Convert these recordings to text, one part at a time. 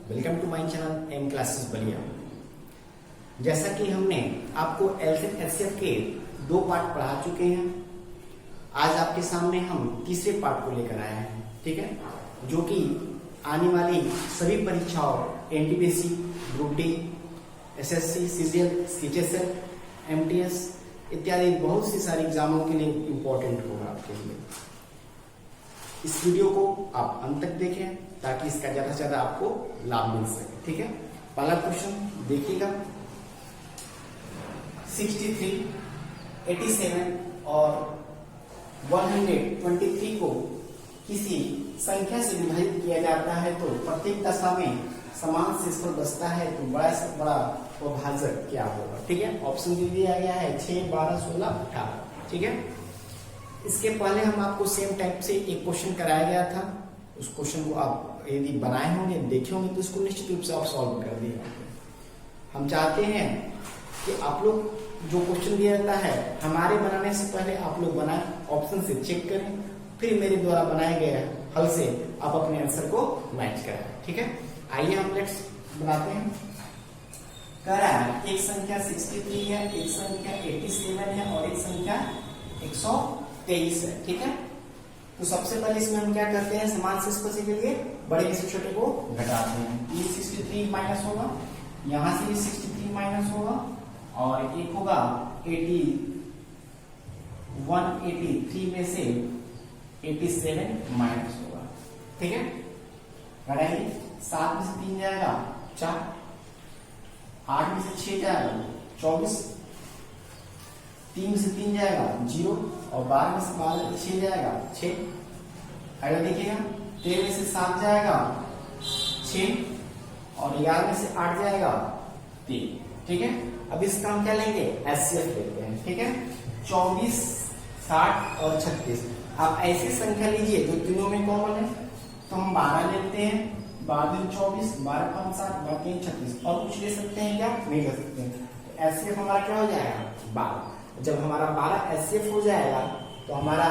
Welcome to my channel M classes Ballia. जैसा कि हमने आपको एलसीएम एचसीएफ के 2 पार्ट पढ़ा चुके हैं, आज आपके सामने हम तीसरे पार्ट को लेकर आए हैं, ठीक है, जो कि आने वाली सभी परीक्षाओं NTPC, group D, SSC, CGL, CHSL, MTS इत्यादि बहुत सी सारी एग्जामों के लिए इंपॉर्टेंट होगा आपके लिए। इस वीडियो को आप अंत तक देखें ताकि इसका ज्यादा से ज्यादा आपको लाभ मिल सके, ठीक है। पहला क्वेश्चन देखिएगा, 63, 87 और 123 को किसी संख्या से विभाजित किया जाता है तो प्रत्येक दशा में समान शेषफल बचता है तो बड़ा से बड़ा विभाजक क्या होगा, ठीक है। ऑप्शन दे दिया गया है 6, 12, 16, 18, ठीक है। इसके पहले हम आपको सेम टाइप से एक क्वेश्चन कराया गया था, उस क्वेश्चन को आप यदि बनाए होंगे, देखे होंगे तो इसको निश्चित रूप से आप सॉल्व कर दिए। हम चाहते हैं कि आप लोग जो क्वेश्चन दिया जाता है हमारे बनाने से पहले आप लोग बनाए, ऑप्शन से चेक करें, फिर मेरे द्वारा बनाए गए हल से आप अपने आंसर को मैच कराएं, ठीक है। आइए हम लेट्स बनाते हैं। कह रहा है एक संख्या 63 है, एक संख्या 87 है और एक संख्या 123 है, ठीक है। तो सबसे पहले इसमें हम क्या करते हैं, समान शेषफल के लिए बड़े में से छोटे को घटाते हैं। ये 63 माइनस होगा, यहां से ये 63 माइनस होगा और एक होगा 183 में से 87 माइनस होगा, ठीक है। घटाइए, 7 में से 3 जाएगा 4, 8 में से 6 जाएगा 24, 3 में से 3 जाएगा 0 और 12 में से 6 जाएगा 6। अगर देखिएगा 13 में से 7 जाएगा 6 और 11 में से 8 जाएगा 3, ठीक है। अब इसका हम क्या लेंगे, एचसीएफ लेते हैं, ठीक है। 24, 60 और 36 आप ऐसी संख्या लीजिए जो तीनों में कॉमन है, तो हम 12 लेते हैं, 12 24, 12 5 60, 12 36 और कुछ ले सकते हैं क्या, नहीं ले सकते हैं। तो एचसीएफ हमारा क्या हो जाएगा 12। जब हमारा 12 एचसीएफ हो जाएगा तो हमारा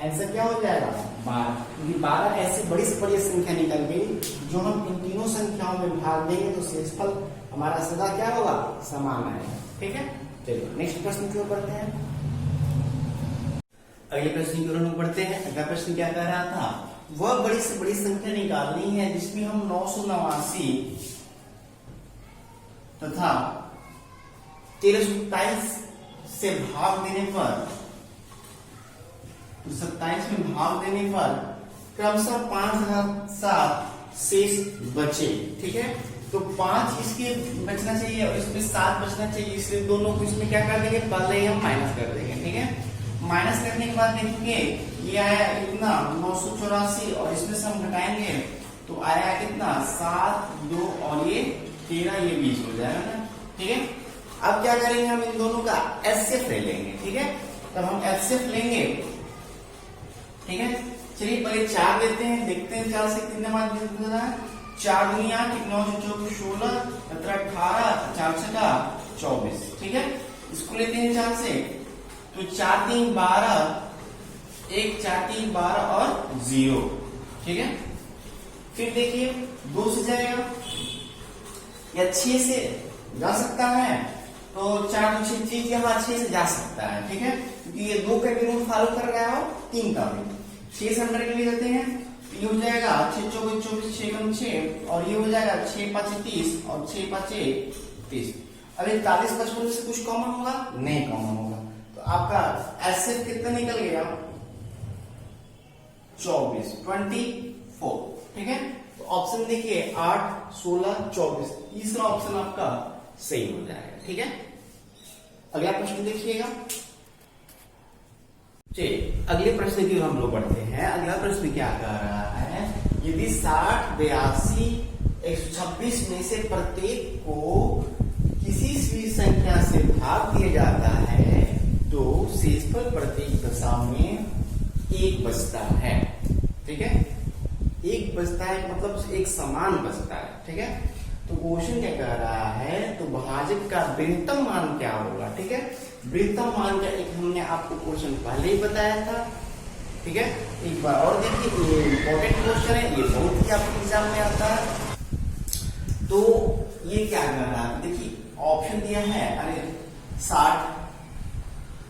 आंसर क्या हो जाएगा 12, क्योंकि 12 ऐसी बड़ी से बड़ी संख्या निकल गई जो हम इन तीनों संख्याओं में भाग देंगे तो शेषफल हमारा सदा क्या होगा, समान आएगा, ठीक है। चलिए नेक्स्ट प्रश्न की ओर बढ़ते हैं। अगले प्रश्न की ओर हम बढ़ते हैं। अगला प्रश्न क्या कह रहा था, वह बड़ी से बड़ी संख्या निकालनी है जिसमें हम 989 तथा 1327 से भाग देने पर, 27 में भाग देने पर क्रमशः 5007 शेष बचे, ठीक है। तो 5 इसके बचना चाहिए और इसमें 7 बचना चाहिए, इसलिए दोनों को इसमें क्या कर देंगे, पहले ही हम माइनस कर देंगे, ठीक है। माइनस करने के बाद देखेंगे ये आया कितना 984 और इसमें से हम घटाएंगे तो आया कितना 7, 2 और ये 13, ये 20 हो जाएगा ना, ठीक है। अब क्या करेंगे, हम इन दोनों का एचसीएफ ले लेंगे, ठीक है। तब हम एचसीएफ लेंगे, ठीक है। चलिए पहले 4 लेते हैं, देखते हैं 4 से कितने मार्क मिलता है। 4 दुनिया 9 4 16 17 18 4 6 24, ठीक है। इसको लेते हैं 4 से, तो 4 3 12, 1 4 3 12 और 0, ठीक है। फिर देखिए 2 से जाएगा या 6 से जा सकता है, तो 4 2 6 चीज यहाँ 6 से जा सकता है, ठीक है, क्योंकि ये 2 का भी रूल फॉलो कर रहा है और 3 का भी। 6 से अंदर के लिए जाते हैं, ये हो जाएगा 6 24 24 6 कम 6 और ये हो जाएगा 6 5 30 और 6 5 30। अब 41 55 से कुछ कॉमन होगा, नहीं कॉमन होगा, तो आपका एचसीएफ कितना निकल गया 24, 24, ठीक है। तो ऑप्शन देखिए 8 16 24, तीसरा ऑप्शन आपका सही हो जाएगा, ठीक है। अगला प्रश्न देखिएगा। चलिए अगले प्रश्न की हम लोग बढ़ते हैं। अगला प्रश्न क्या कह रहा है, यदि 60 82 126 में से प्रत्येक को किसी भी संख्या से भाग दिया जाता है तो शेषफल प्रत्येक दशा में 1 बचता है, ठीक है। 1 बचता है मतलब एक समान बचता है, ठीक है। तो क्वेश्चन क्या कह रहा है, तो भाजक का वृहत्तम मान क्या होगा, ठीक है। वृहत्तम मान का एक हमने आपको क्वेश्चन पहले ही बताया था, ठीक है। एक बार और देखिए, ये इंपॉर्टेंट क्वेश्चन है, ये बहुत ही आपके एग्जाम में आता है। तो ये क्या कर रहा है, देखिए ऑप्शन दिया है, अरे 60,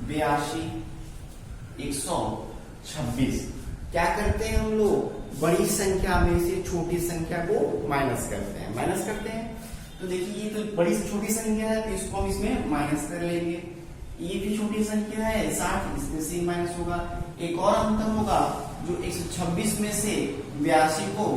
82, 126। क्या करते हैं हम लोग, बड़ी संख्या में से छोटी संख्या को माइनस करते हैं। तो देखिए ये तो बड़ी से छोटी संख्या है, तो इसको हम इसमें माइनस कर लेंगे। ये भी छोटी संख्या है 60, इसमें से माइनस होगा। एक और अंतर होगा जो 126 में से 82 को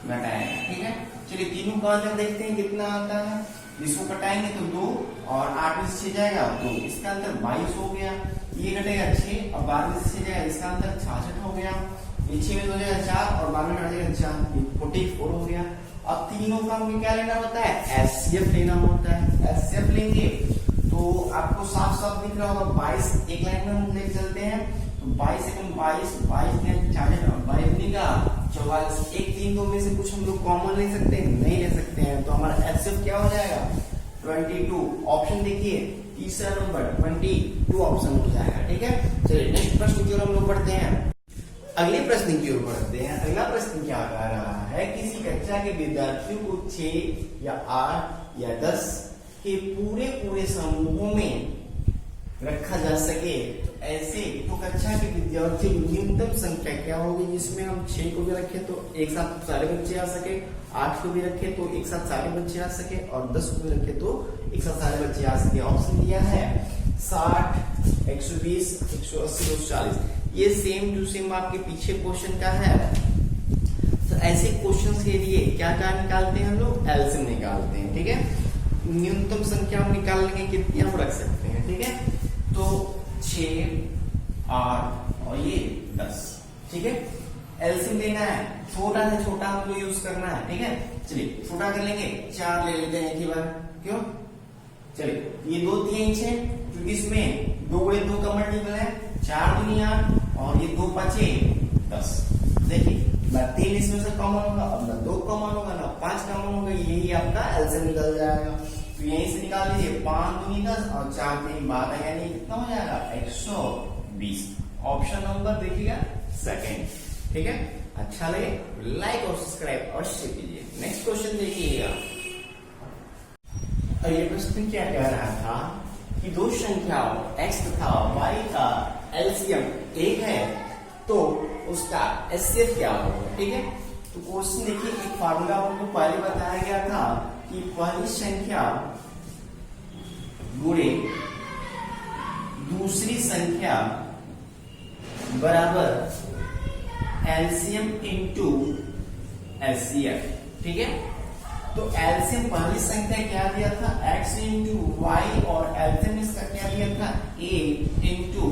घटाएगा, ठीक है। चलिए तीनों का अंतर देखते हैं कितना आता है। इसको घटाएंगे तो 2 और 8 में से 6 जाएगा 2, इसका अंतर 22 हो गया। ये घटेगा 6 और 12 में से 6 जाएगा, इसका अंतर 66 हो गया। ये 6 में हो जाएगा 4 और 12 में आ जाएगा 4, 44 हो गया। अब तीनों का हमें क्या लेना होता है, एचसीएफ लेना होता है। एचसीएफ लेंगे तो आपको साफ साफ दिख रहा होगा 22 एक लाइन में हम लेके चलते हैं। तो 22 से 22 ने 22 का 44, एक 3 2 में से कुछ हम लोग कॉमन ले सकते हैं, नहीं ले सकते हैं, तो हमारा एचसीएफ क्या हो जाएगा 22। ऑप्शन देखिए तीसरा नंबर 22 ऑप्शन हो जाएगा, ठीक है। चलिए नेक्स्ट प्रश्न की ओर हम लोग बढ़ते हैं। अगले प्रश्न की ओर बढ़ते हैं। अगला प्रश्न क्या कह रहा है, किसी कक्षा के विद्यार्थियों को 6 या 8 या 10 के पूरे समूहों में रखा जा सके, तो ऐसे तो कक्षा के विद्यार्थियों की न्यूनतम संख्या क्या होगी, जिसमें हम 6 को भी रखें तो एक साथ सारे बच्चे आ सके, 8 को भी रखें तो एक साथ सारे बच्चे आ सके, और 10 को भी रखें तो एक साथ सारे बच्चे आ सके। ऑप्शन दिया है 60, 120, 180, 240। ये सेम टू सेम आपके पीछे क्वेश्चन का है। तो ऐसे क्वेश्चन के लिए क्या क्या निकालते हैं हम लोग, एलसीएम निकालते हैं, ठीक है। न्यूनतम संख्या हम निकाल लेंगे, कितनी हम रख सकते हैं, ठीक है। तो 6, 8 और ये 10, ठीक है। एलसीएम लेना है, छोटा से छोटा हमको यूज करना है, ठीक है। चलिए छोटा कर लेंगे, 4 ले लेते हैं एक ही बार, क्यों। चलिए ये 2 3 6, क्योंकि इसमें 2 गुणे 2 का मल्टीपल है, 4 दूनी 8 और ये 2 5 10। देखिए ना 3 इसमें से कॉमन होगा, अब ना 2 कॉमन होगा ना 5 कॉमन होगा, यही आपका एलसीएम निकल जाएगा। तो यहीं से निकाल लीजिए, 5 दूनी 10 और 4 3 12, यानी कितना हो जाएगा 120। ऑप्शन नंबर देखिएगा सेकंड, ठीक है। अच्छा लगे लाइक और सब्सक्राइब अवश्य कीजिए। नेक्स्ट क्वेश्चन देखिएगा। और ये प्रश्न क्या कह रहा था कि दो संख्याओं x तथा y का एलसीएम 1 है तो उसका एचसीएफ क्या होगा, ठीक है। तो क्वेश्चन देखिए, एक फार्मूला आपको पहले बताया गया था कि पहली संख्या गुणे दूसरी संख्या बराबर एलसीएम इंटू एचसीएफ, ठीक है। तो एलसीएम पहली संख्या क्या दिया था, x इंटू वाई, और एलसीएम इसका क्या दिया था, a इंटू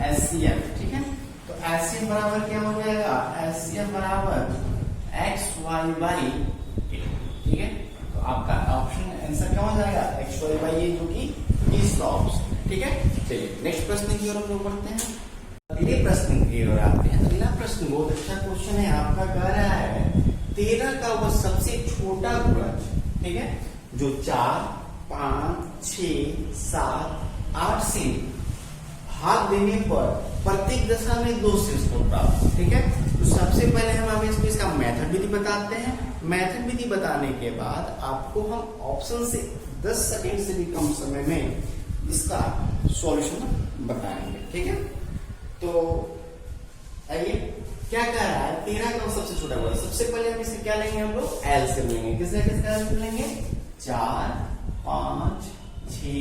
एचसीएफ, ठीक है। तो एचसीएफ बराबर क्या हो जाएगा, एचसीएफ बराबर एक्स वाई बाई, ठीक है। तो आपका ऑप्शन आंसर क्या हो जाएगा, एक्स वाई बाई, ये जो कि तीसरा ऑप्शन, ठीक है। चलिए नेक्स्ट प्रश्न की ओर हम लोग बढ़ते हैं। अगले प्रश्न की ओर आते हैं। अगला प्रश्न बहुत अच्छा क्वेश्चन है आपका, कह रहा है 13 का वह सबसे छोटा गुणज, ठीक है, जो 4, 5, 6, 7, 8 से भाग देने पर प्रत्येक दशा में 2 शेष को प्राप्त, ठीक है। तो सबसे पहले हम इसको इसका मेथड विधि बताते हैं। मेथड विधि बताने के बाद आपको हम ऑप्शन से 10 सेकंड से भी कम समय में इसका सॉल्यूशन बताएंगे, ठीक है। तो आइए क्या कह रहा है, 13 का सबसे छोटा गुणज। सबसे पहले हम इसे क्या लेंगे, हम लोग एलसीएम लेंगे। किसका एलसीएम लेंगे, 4, 5, 6,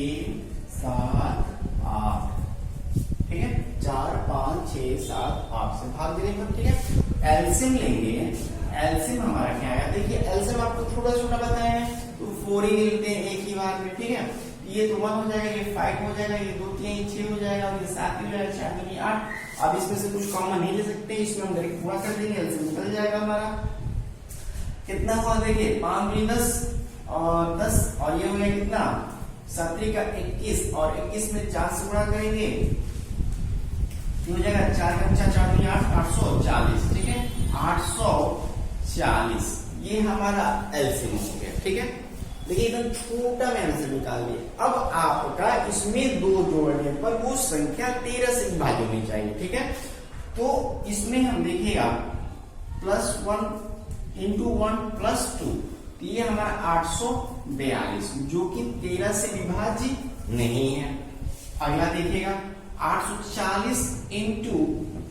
7, 8, ठीक है। 4, 5, 6, 7, 8 से भाग देने पर, ठीक है। एलसीएम लेंगे, एलसीएम हमारा क्या है, देखिए एलसीएम आपको थोड़ा छोटा बताया है तो 4 ही लेते हैं एक ही बार में, ठीक है। ये तो 1 हो जाएगा, ये 5 हो जाएगा, ये 2 3 6 हो जाएगा, और ये 7 हो जाएगा, 4 2 8। अब इसमें से कुछ कॉमन नहीं ले सकते, इसमें हम डायरेक्ट पूरा कर देंगे, एलसीएम निकल जाएगा हमारा। कितना हुआ देखिए, 5 2 10 और 10, और ये हो गया कितना 17 का 21, और 21 में 4 से गुणा करेंगे तो हो जाएगा 4 का 4 2 8, 840, ठीक है। 840 ये हमारा एलसीएम हो गया, ठीक है। देखिए एकदम छोटा में आंसर निकाल लिया। अब आपका इसमें 2 जोड़ने पर वो संख्या 13 से विभाज्य होनी चाहिए, ठीक है। तो इसमें हम देखिएगा +1 × 1 +2, ये हमारा 842 जो कि 13 से विभाजित नहीं है। अगला देखिएगा 840 इंटू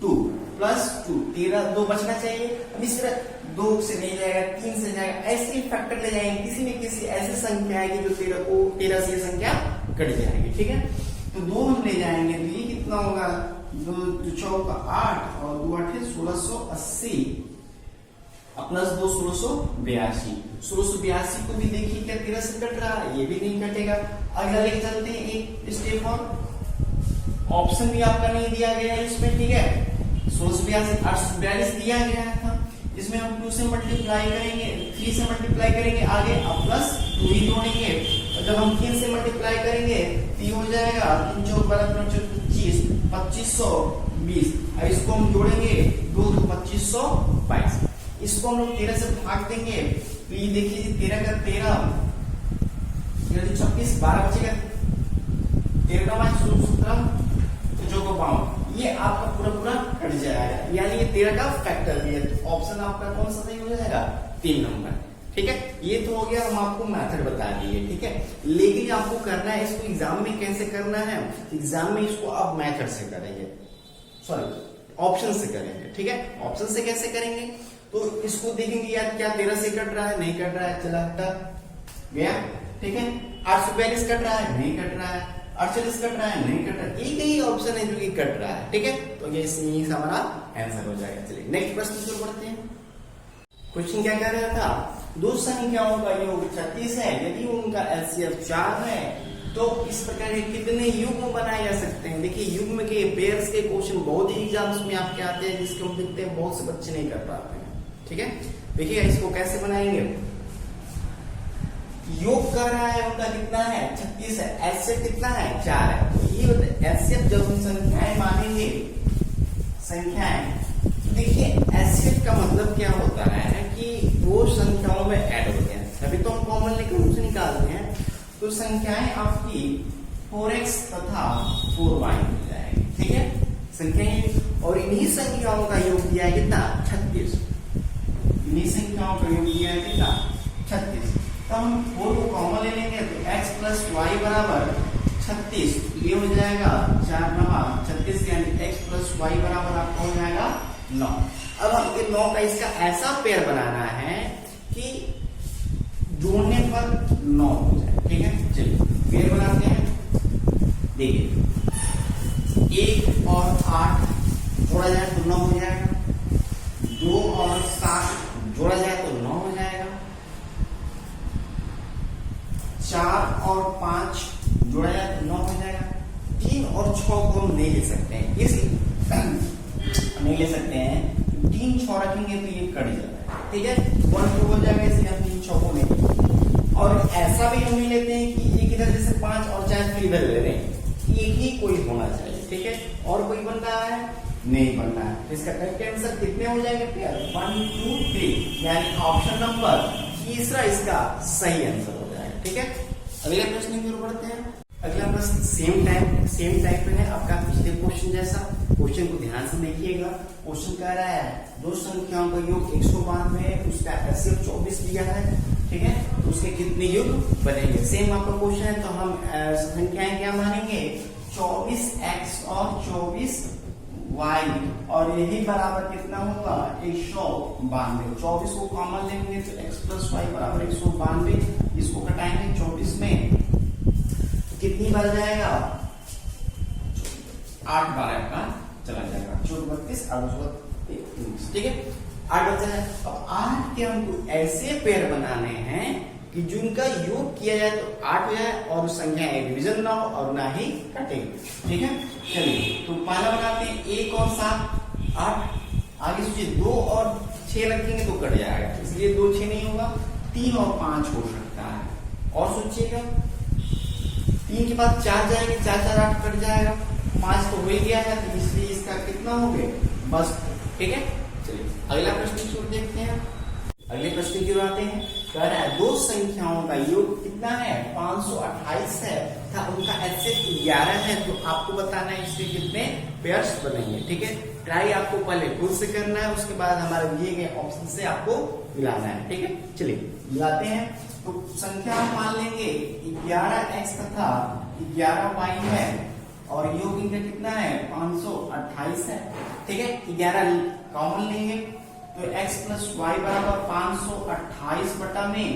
2 प्लस 2, 13, 2 बचना चाहिए। अब इस तरह 2 से नहीं जाएगा, 3 से जाएगा, ऐसे फैक्टर ले जाएंगे। किसी न किसी ऐसी संख्या आएगी जो 13 से संख्या कट जाएगी। ठीक है, तो 2 हम ले जाएंगे तो ये कितना होगा, 2 चौका 8 और 2 8 1680 प्लस 2 1682। 1682 को भी देखिए क्या 13 से कट रहा है, ये भी नहीं कटेगा। अगला लेके चलते हैं एक स्टेप और, ऑप्शन भी आपका नहीं दिया गया है इसमें। ठीक है, 1682 842 दिया गया था, इसमें हम 2 से मल्टीप्लाई करेंगे, 3 से मल्टीप्लाई करेंगे आगे, अब प्लस 2 ही जोड़ेंगे। और जब हम 3 से मल्टीप्लाई करेंगे तो ये हो जाएगा 3 चौक 25, 2520। अब इसको हम जोड़ेंगे 2 2 2522। इसको हम लोग 13 से भाग देंगे तो ये देखिए 13 का 13 26, 12 बचेगा, 13 का 17 तो जो को 52, ये आपका पूरा पूरा कट जाएगा, यानी ये 13 का फैक्टर भी है। तो ऑप्शन आपका कौन सा सही हो जाएगा, 3 नंबर। ठीक है, ये तो हो गया, हम आपको मेथड बता दिए। ठीक है, लेकिन आपको करना है इसको एग्जाम में कैसे करना है, एग्जाम में इसको आप मेथड से करेंगे, सॉरी ऑप्शन से करेंगे। ठीक है, ऑप्शन से कैसे करेंगे, तो इसको देखेंगे यार क्या 13 से कट रहा है, नहीं कट रहा है, चला हटा गया। ठीक है, 842 कट रहा है, नहीं कट रहा है, 48 कट रहा है, नहीं कट रहा है, एक ही ऑप्शन है जो कि कट रहा है। ठीक है, तो ये इसमें हमारा आंसर हो जाएगा। चलिए नेक्स्ट प्रश्न की ओर बढ़ते हैं। क्वेश्चन क्या कह रहा था, दो संख्याओं का योग 36 है, यदि उनका एलसीएम 4 है तो इस प्रकार के कितने युग्म बनाए जा सकते हैं। देखिए युग्म के पेयर्स के क्वेश्चन बहुत ही एग्जाम्स में आपके आते हैं, जिसके हम देखते हैं बहुत से बच्चे नहीं कर पाते हैं। ठीक है, देखिए इसको कैसे बनाएंगे, योग कर रहा है उनका कितना है 36 है, एलसीएम कितना है 4 है। तो ये एलसीएम जब हम संख्याएं मानेंगे, संख्याएं, देखिए एलसीएम का मतलब क्या होता है कि वो संख्याओं में ऐड होते हैं। अभी तो हम कॉमन लेकर उनसे निकालते हैं, तो संख्याएं आपकी 4x तथा 4y मिल जाएगी। ठीक है, संख्याएं, और इन्हीं संख्याओं का योग दिया है कितना 36, इन्हीं संख्याओं का योग दिया है कितना 36। तो हम 4 को कॉमन ले लेंगे तो x प्लस वाई बराबर 36, ये हो जाएगा 4 9 36, यानी x प्लस वाई बराबर आपका हो जाएगा 9। अब हम ये 9 का इसका ऐसा पेयर बनाना है कि जोड़ने पर 9 हो जाए। ठीक है, चलिए पेयर बनाते हैं। देखिए 1 और 8 जोड़ा जाए तो 9 हो जाएगा, 2 और 7 जोड़ा जाए तो 9 हो जाएगा, 4 और 5 जोड़ा जाए तो 9 हो जाएगा, 3 और 6 को हम नहीं ले सकते हैं, इसलिए नहीं ले सकते हैं, 3 6 रखेंगे तो ये कट जाता है। ठीक है, 1 2 हो जाएगा, इसलिए हम 3 6 को नहीं। और ऐसा भी हम नहीं लेते हैं कि एक इधर जैसे 5 और 4 फिर इधर ले रहे हैं, एक ही कोई होना चाहिए। ठीक है, और कोई बन रहा है नहीं बन रहा है, तो इसका करेक्ट आंसर कितने हो जाएंगे पेयर 1 2 3, यानी ऑप्शन नंबर तीसरा इसका सही आंसर हो जाएगा। ठीक है, अगले प्रश्न की ओर बढ़ते हैं। अगला प्रश्न सेम टाइप पे है आपका पिछले क्वेश्चन जैसा। क्वेश्चन को ध्यान से देखिएगा। क्वेश्चन कह रहा है दो संख्याओं का योग 192 है, उसका एलसीएम 24 दिया है। ठीक है, तो उसके कितने योग बनेंगे। सेम आपका क्वेश्चन है, तो हम संख्याएं क्या मानेंगे 24x और 24y, और यही बराबर कितना होगा 192। 24 को कॉमन लेंगे तो x प्लस वाई बराबर 192, इसको घटाएंगे 24 में कितनी बार जाएगा 8 बार का चला जाएगा, 32 और 32। ठीक है, 8 बचा है। अब 8 के हमको ऐसे पेयर बनाने हैं कि जिनका योग किया जाए तो 8 हो जाए और संख्या डिवीजन ना हो और ना ही कटे। ठीक है, चलिए तो पहला बनाते हैं 1 और 7 8। आगे सोचिए 2 और 6 रखेंगे तो कट जाएगा, इसलिए 2 6 नहीं होगा, 3 और 5 हो सकता है। और सोचिएगा 3 के बाद 4 जाएंगे, 4 4 8 कट जाएगा, 5 तो हो ही गया है, तो इसलिए इसका कितना हो गया बस। ठीक है, चलिए अगला प्रश्न की ओर देखते हैं। अगले प्रश्न की ओर आते हैं। कह रहा है दो संख्याओं का योग कितना है 528 है तथा उनका एलसीएम 11 है, तो आपको बताना है इसके कितने पेयर्स बनेंगे। ठीक है, ट्राई आपको पहले खुद से करना है, उसके बाद हमारे दिए गए ऑप्शन से आपको मिलाना है। ठीक है, चलिए मिलाते हैं। तो संख्या हम मान लेंगे 11x तथा 11y है और योग इनका कितना है 528 है। ठीक है, 11 कॉमन लेंगे तो x प्लस वाई बराबर 528 बटा में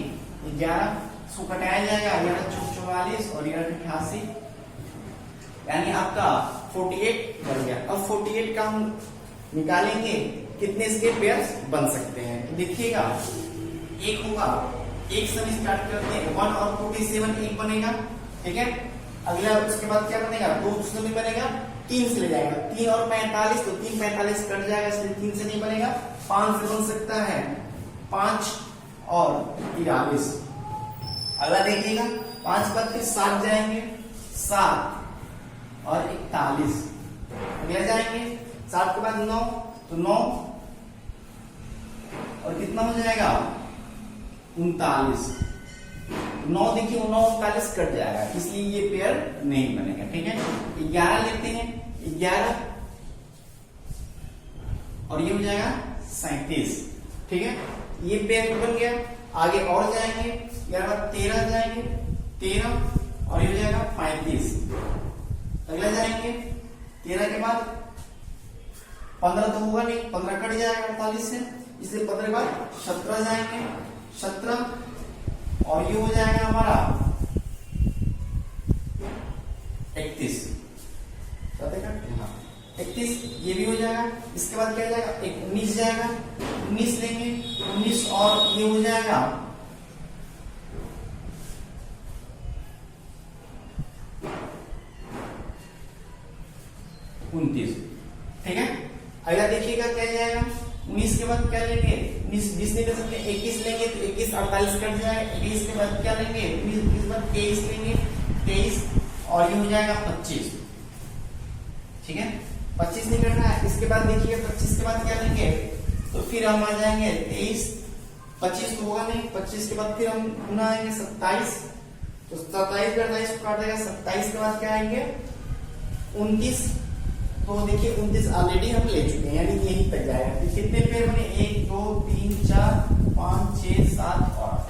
11 सो कटाया जाएगा, 11 चौक 44 और 11 88, यानी आपका 48 बन गया। अब 48 का हम निकालेंगे कितने इसके पेयर्स बन सकते हैं। तो देखिएगा एक होगा, एक से स्टार्ट करते हैं 1 और 47 एक बनेगा। ठीक है, अगला उसके बाद क्या बनेगा 2 से नहीं बनेगा, 3 से ले जाएगा, 3 और 45 तो 3 45 कट जाएगा, इसलिए 3 से नहीं बनेगा, 5 से बन सकता है 5 और 43। अगला देखिएगा 5 बाद फिर 7 जाएंगे, 7 और 41 अगला जाएंगे, 7 के बाद 9 तो 9 और कितना हो जाएगा 39। 9 देखिए 9 39 कट जाएगा, इसलिए ये पेयर नहीं बनेगा। ठीक है, 11 लेते हैं, 11 और ये हो जाएगा 37। ठीक है, ये पेयर बन गया। आगे और जाएंगे, 13 जाएंगे, 13 और ये हो जाएगा 35। अगला जाएंगे 13 के बाद 15 तो होगा नहीं, 15 कट जाएगा 48 से, इसलिए 15 के बाद 17 जाएंगे, 17 और ये हो जाएगा हमारा 31। 31 ये भी हो जाएगा। इसके बाद क्या जाएगा 19 जाएगा, 19 लेंगे, 19 और ये हो जाएगा 29। ठीक है, अगला देखिएगा क्या जाएगा 19 के बाद क्या लेंगे, 19 20 नहीं ले सकते, 21 लेंगे तो 21 48 कट जाएगा, 21 के बाद क्या लेंगे 19 के बाद 23 लेंगे, 23 और ये हो जाएगा 25। ठीक है, 25 नहीं करना है। इसके बाद देखिए 25 के बाद क्या लेंगे, तो फिर हम आ जाएंगे 23, 25 तो होगा नहीं, 25 के बाद फिर हम गुना आएंगे 27, तो 27 का 28 को काट देगा, 27 के बाद क्या आएंगे 29। तो देखिए 29 ऑलरेडी हम ले चुके हैं, यानी यहीं तक जाएगा। तो कितने पेयर बने 1 2 3 4 5 6 7 और 8,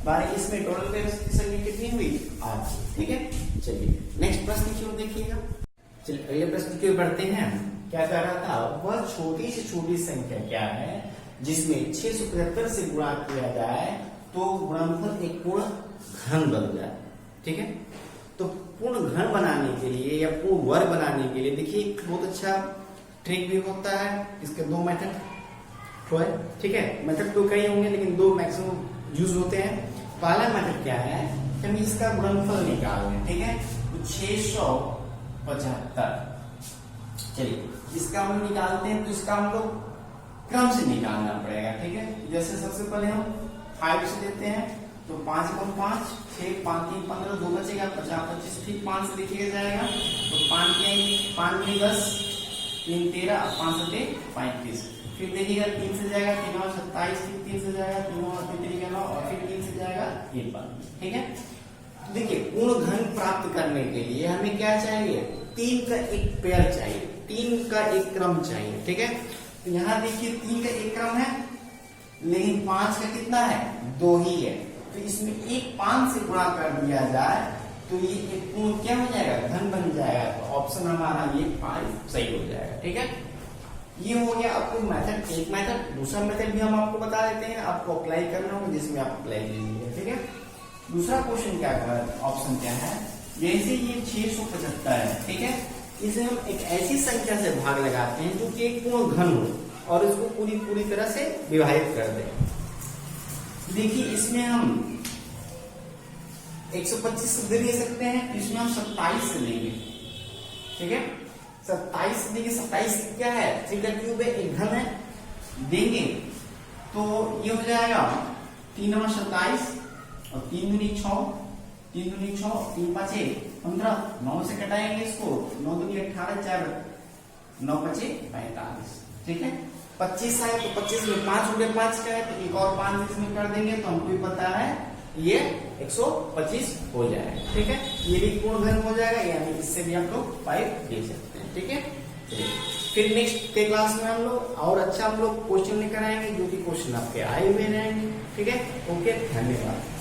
हमारे इसमें टोटल पेयर की संख्या कितनी हुई 8। ठीक है, चलिए नेक्स्ट प्रश्न की ओर देखिएगा। चलिए अगले प्रश्न की ओर बढ़ते हैं। क्या कह रहा था, वह छोटी से छोटी संख्या क्या है जिसमें 675 से गुणा किया जाए तो गुणनफल एक पूर्ण घन बन जाए। ठीक है, तो पूर्ण घन बनाने के लिए या पूर्ण वर्ग बनाने के लिए देखिए बहुत अच्छा ट्रिक भी होता है। इसके दो मेथड है। ठीक है, मेथड तो कई होंगे लेकिन 2 मैक्सिमम यूज होते हैं। पहला मेथड क्या है कि हम इसका गुणनफल निकाल लें। ठीक है, तो 675, चलिए इसका हम निकालते हैं, तो इसका हम लोग क्रम से निकालना पड़ेगा। ठीक है, जैसे सबसे पहले हम 5 से देते हैं, तो 5 × 5 6 5 3 15 2 बचेगा 50 25, ठीक 5 से लिखिएगा जाएगा, तो 5 में 10 3 13 और 5 7 35। फिर देखिएगा 3 से जाएगा 3 और 27, फिर 3 से जाएगा 3 और 3 9 और फिर 3 से जाएगा 1 बार। ठीक है, तो देखिए पूर्ण घन प्राप्त करने के लिए हमें क्या चाहिए 3 का एक पेयर चाहिए, 3 का एक क्रम चाहिए। ठीक है, तो यहाँ देखिए 3 का एक क्रम है लेकिन 5 का कितना है 2 ही है, तो इसमें एक 5 से गुणा कर दिया जाए तो ये एक पूर्ण क्या हो जाएगा घन बन जाएगा। तो ऑप्शन हमारा ये 5 सही हो जाएगा। ठीक है, ये हो गया आपको मेथड, एक मेथड। दूसरा मेथड भी हम आपको बता देते हैं, आपको अप्लाई करना होगा जिसमें आप अप्लाई कीजिए। ठीक है, दूसरा क्वेश्चन क्या कर ऑप्शन क्या है, जैसे ये 675 है। ठीक है, इसे हम एक ऐसी संख्या से भाग लगाते हैं जो कि एक पूर्ण घन हो और इसको पूरी तरह से विभाजित कर दें। देखिए इसमें हम 125 से दे सकते हैं, इसमें हम 27 से लेंगे। ठीक है, 27 से देंगे, 27 क्या है 3 का क्यूब है, एक घन है, देंगे तो ये हो जाएगा 3 × 27 और 3 दूनी 6, 3 दूनी 6 3 5 15, 9 से कटाएंगे इसको, 9 दूनी 18 4 9 5 45। ठीक है, 25 है तो 25 में 5 × 5 का है, तो एक और 5 इसमें कर देंगे तो हमको पता है ये 125 हो जाएगा। ठीक है, ये भी पूर्ण घन हो जाएगा, यानी इससे भी आप लोग 5 दे सकते हैं। ठीक है, फिर नेक्स्ट के क्लास में हम लोग और अच्छा हम लोग क्वेश्चन लेकर आएंगे, जो कि क्वेश्चन आपके आए हुए रहेंगे। ठीक है, ओके, धन्यवाद।